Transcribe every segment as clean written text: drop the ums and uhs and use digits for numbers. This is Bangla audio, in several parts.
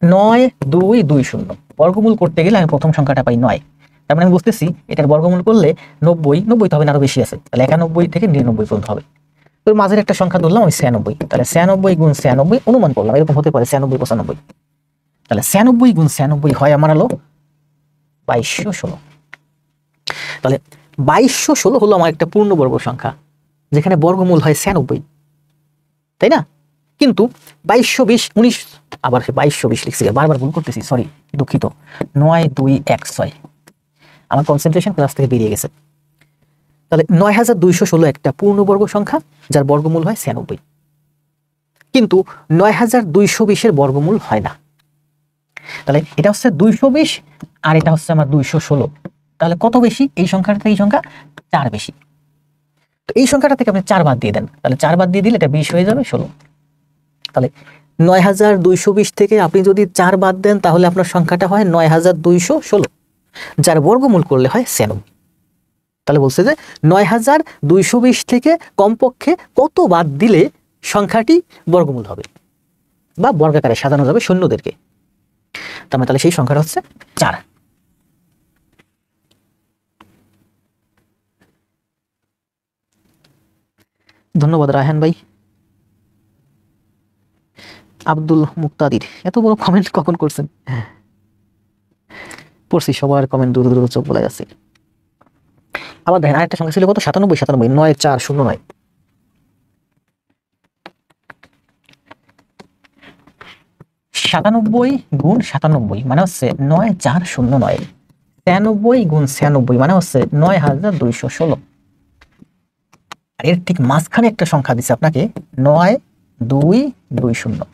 9220 বর্গমূল করতে গেলে আমি প্রথম সংখ্যাটা পাই 9। তার মানে আমি বুঝতেছি এটার বর্গমূল করলে 90 তো হবে না, আরো বেশি আছে, তাহলে 91 থেকে 99 পর্যন্ত হবে। তো মাঝের একটা সংখ্যা ধরলাম আমি 96, তাহলে 96 গুণ 96 অনুমান করলাম এরকম হতে পারে 96 95। তাহলে 96 গুণ 96 হয় আমার হলো 2216। তাহলে 2216 হলো আমার একটা পূর্ণবর্গ সংখ্যা যেখানে বর্গমূল হয় 96, তাই না? কিন্তু 2220 আবার 2220 লিখছি, বারবার ভুল করতেছি, সরি দুঃখিত। 9216 আমার কনসেন্ট্রেশন ক্লাস থেকে বেরিয়ে গেছে। তাহলে 9216 একটা পূর্ণবর্গ সংখ্যা যার বর্গমূল হয় 96, কিন্তু 9220 এর বর্গমূল হয় না। তাহলে এটা হচ্ছে 220 আর এটা হচ্ছে আমার 216, তাহলে কত বেশি? এই সংখ্যাটা থেকে এই সংখ্যা 4 বেশি। তো এই সংখ্যাটা থেকে আপনি 4 বাদ দিয়ে দেন, তাহলে 4 বাদ দিয়ে দিলে এটা 20 হয়ে যাবে 16। তাহলে 9220 থেকে আপনি যদি 4 বাদ দেন তাহলে আপনার সংখ্যাটা হয় 9216, যার বর্গমূল করলে হয় 96। তাহলে বলছে যে 9220 থেকে কমপক্ষে কত বাদ দিলে সংখ্যাটি বর্গমূল হবে বা বর্গাকারে সাজানো যাবে শূন্যদেরকে। তাহলে সেই সংখ্যাটা হচ্ছে 4। ধন্যবাদ রায়হান ভাই। আব্দুল মুক্তাদির এত বড় কমেন্ট কখন করছেন? পড়ছি, সবার কমেন্ট দূর দূর চোখ বলে যাচ্ছে। আবার দেখেন আরেকটা সংখ্যা ছিল কত? 97 9409। 97 গুণ 97 মানে হচ্ছে 9409। 96 গুণ 96 মানে হচ্ছে 9216। আর এর ঠিক মাঝখানে একটা সংখ্যা দিচ্ছে আপনাকে 9220।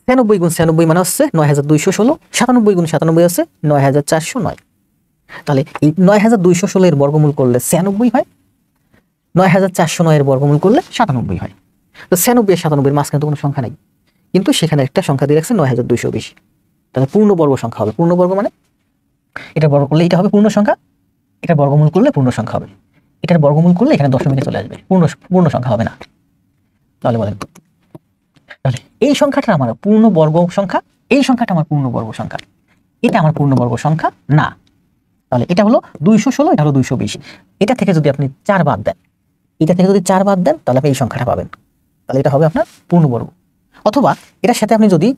96 গুণ 96 মানে হচ্ছে 9216, 97 গুণ 97 হচ্ছে 9409। তাহলে এই 9216 এর বর্গমূল করলে 96 হয়, 9409 এর বর্গমূল করলে 97 হয়। তো 96 আর 97 এর মাঝখানে তো কোনো সংখ্যা নাই, কিন্তু সেখানে একটা সংখ্যা দিয়ে রাখছে 9220। তাহলে পূর্ণবর্গ সংখ্যা হবে। পূর্ণবর্গ মানে এটা বর্গ করলে এটা হবে পূর্ণ সংখ্যা, এটা বর্গমূল করলে পূর্ণ সংখ্যা হবে, এটার বর্গমূল করলে এখানে দশমিকে চলে আসবে, পূর্ণ সংখ্যা হবে না। তাহলে বলেন, তাহলে এই সংখ্যাটা আমার পূর্ণবর্গ সংখ্যা, এই সংখ্যাটা আমার পূর্ণবর্গ সংখ্যা, এটা আমার পূর্ণবর্গ সংখ্যা না। তাহলে এটা হলো 216, এটা হলো 220। এটা থেকে যদি আপনি 4 বাদ দেন, এটা থেকে যদি 4 বাদ দেন তাহলে আপনি এই সংখ্যাটা পাবেন, তাহলে এটা হবে আপনার পূর্ণবর্গ। অথবা এটার সাথে আপনি যদি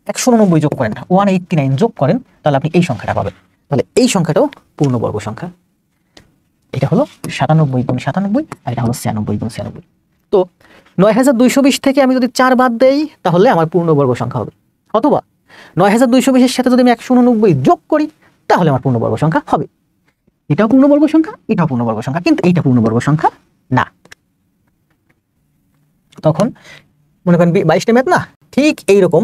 189 যোগ করেন, 189 যোগ করেন, তাহলে আপনি এই সংখ্যাটা পাবেন। তাহলে এই সংখ্যাটাও পূর্ণবর্গ সংখ্যা। এটা হলো 97 গুণ 97 আর এটা হলো 96 গুণ 96। তো 9220 থেকে আমি যদি 4 বাদ দেই তাহলে আমার পূর্ণবর্গ সংখ্যা হবে। অথবা 9220 এর সাথে যদি আমি 189 যোগ করি তাহলে আমার পূর্ণবর্গ সংখ্যা হবে। এটাও পূর্ণবর্গ সংখ্যা, এটাও পূর্ণবর্গ সংখ্যা, কিন্তু এইটা পূর্ণবর্গ সংখ্যা না। তখন মনে করেন 22টা ম্যাথ না, ঠিক এইরকম